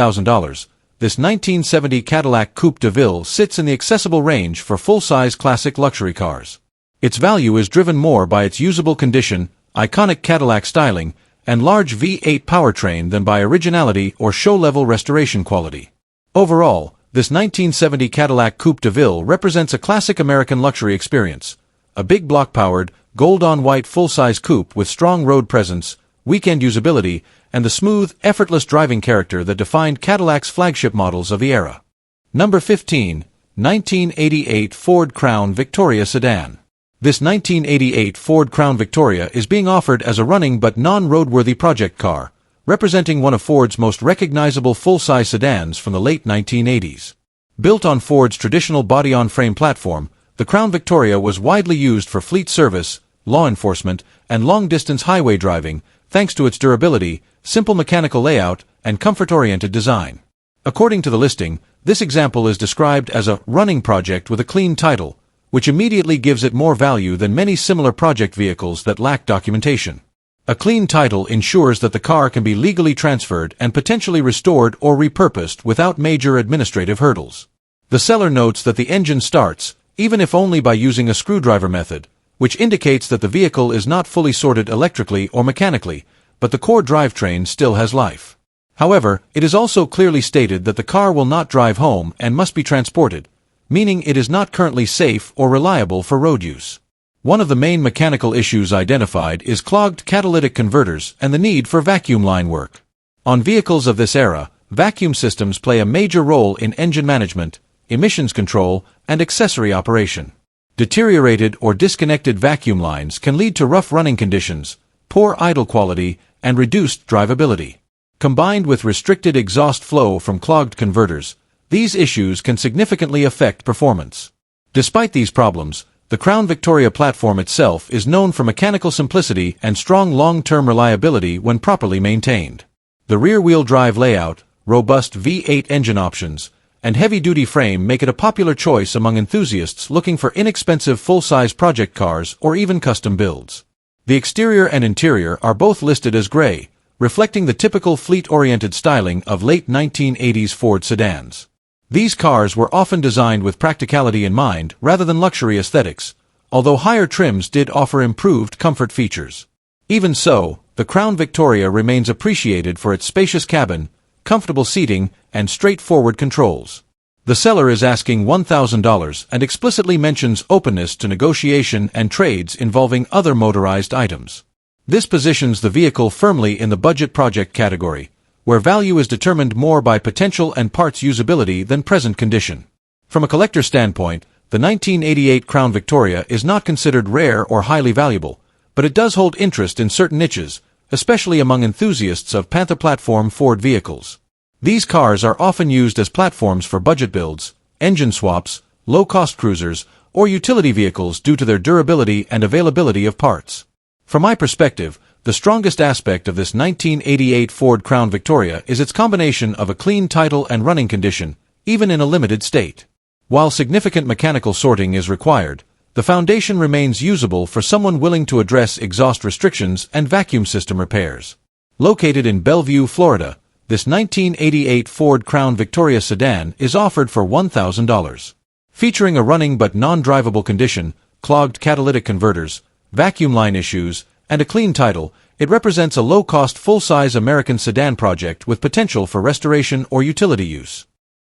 this 1970 Cadillac Coupe DeVille sits in the accessible range for full-size classic luxury cars. Its value is driven more by its usable condition, iconic Cadillac styling, and large V8 powertrain than by originality or show-level restoration quality. Overall, this 1970 Cadillac Coupe DeVille represents a classic American luxury experience, a big block-powered, gold-on-white full-size coupe with strong road presence, weekend usability, and the smooth, effortless driving character that defined Cadillac's flagship models of the era. Number 15, 1988 Ford Crown Victoria Sedan. This 1988 Ford Crown Victoria is being offered as a running but non-roadworthy project car, representing one of Ford's most recognizable full-size sedans from the late 1980s. Built on Ford's traditional body-on-frame platform, the Crown Victoria was widely used for fleet service, law enforcement, and long-distance highway driving, thanks to its durability, simple mechanical layout, and comfort-oriented design. According to the listing, this example is described as a running project with a clean title, which immediately gives it more value than many similar project vehicles that lack documentation. A clean title ensures that the car can be legally transferred and potentially restored or repurposed without major administrative hurdles. The seller notes that the engine starts, even if only by using a screwdriver method, which indicates that the vehicle is not fully sorted electrically or mechanically, but the core drivetrain still has life. However, it is also clearly stated that the car will not drive home and must be transported, meaning it is not currently safe or reliable for road use. One of the main mechanical issues identified is clogged catalytic converters and the need for vacuum line work. On vehicles of this era, vacuum systems play a major role in engine management, emissions control, and accessory operation. Deteriorated or disconnected vacuum lines can lead to rough running conditions, poor idle quality, and reduced drivability. Combined with restricted exhaust flow from clogged converters, these issues can significantly affect performance. Despite these problems, the Crown Victoria platform itself is known for mechanical simplicity and strong long-term reliability when properly maintained. The rear-wheel drive layout, robust V8 engine options, and heavy-duty frame make it a popular choice among enthusiasts looking for inexpensive full-size project cars or even custom builds. The exterior and interior are both listed as gray, reflecting the typical fleet-oriented styling of late 1980s Ford sedans. These cars were often designed with practicality in mind rather than luxury aesthetics, although higher trims did offer improved comfort features. Even so, the Crown Victoria remains appreciated for its spacious cabin, comfortable seating, and straightforward controls. The seller is asking $1,000 and explicitly mentions openness to negotiation and trades involving other motorized items. This positions the vehicle firmly in the budget project category, where value is determined more by potential and parts usability than present condition. From a collector's standpoint, the 1988 Crown Victoria is not considered rare or highly valuable, but it does hold interest in certain niches, especially among enthusiasts of Panther platform Ford vehicles. These cars are often used as platforms for budget builds, engine swaps, low-cost cruisers, or utility vehicles due to their durability and availability of parts. From my perspective, the strongest aspect of this 1988 Ford Crown Victoria is its combination of a clean title and running condition, even in a limited state. While significant mechanical sorting is required, the foundation remains usable for someone willing to address exhaust restrictions and vacuum system repairs. Located in Belleview, Florida, this 1988 Ford Crown Victoria sedan is offered for $1,000. Featuring a running but non-drivable condition, clogged catalytic converters, vacuum line issues, and a clean title, it represents a low-cost full-size American sedan project with potential for restoration or utility use.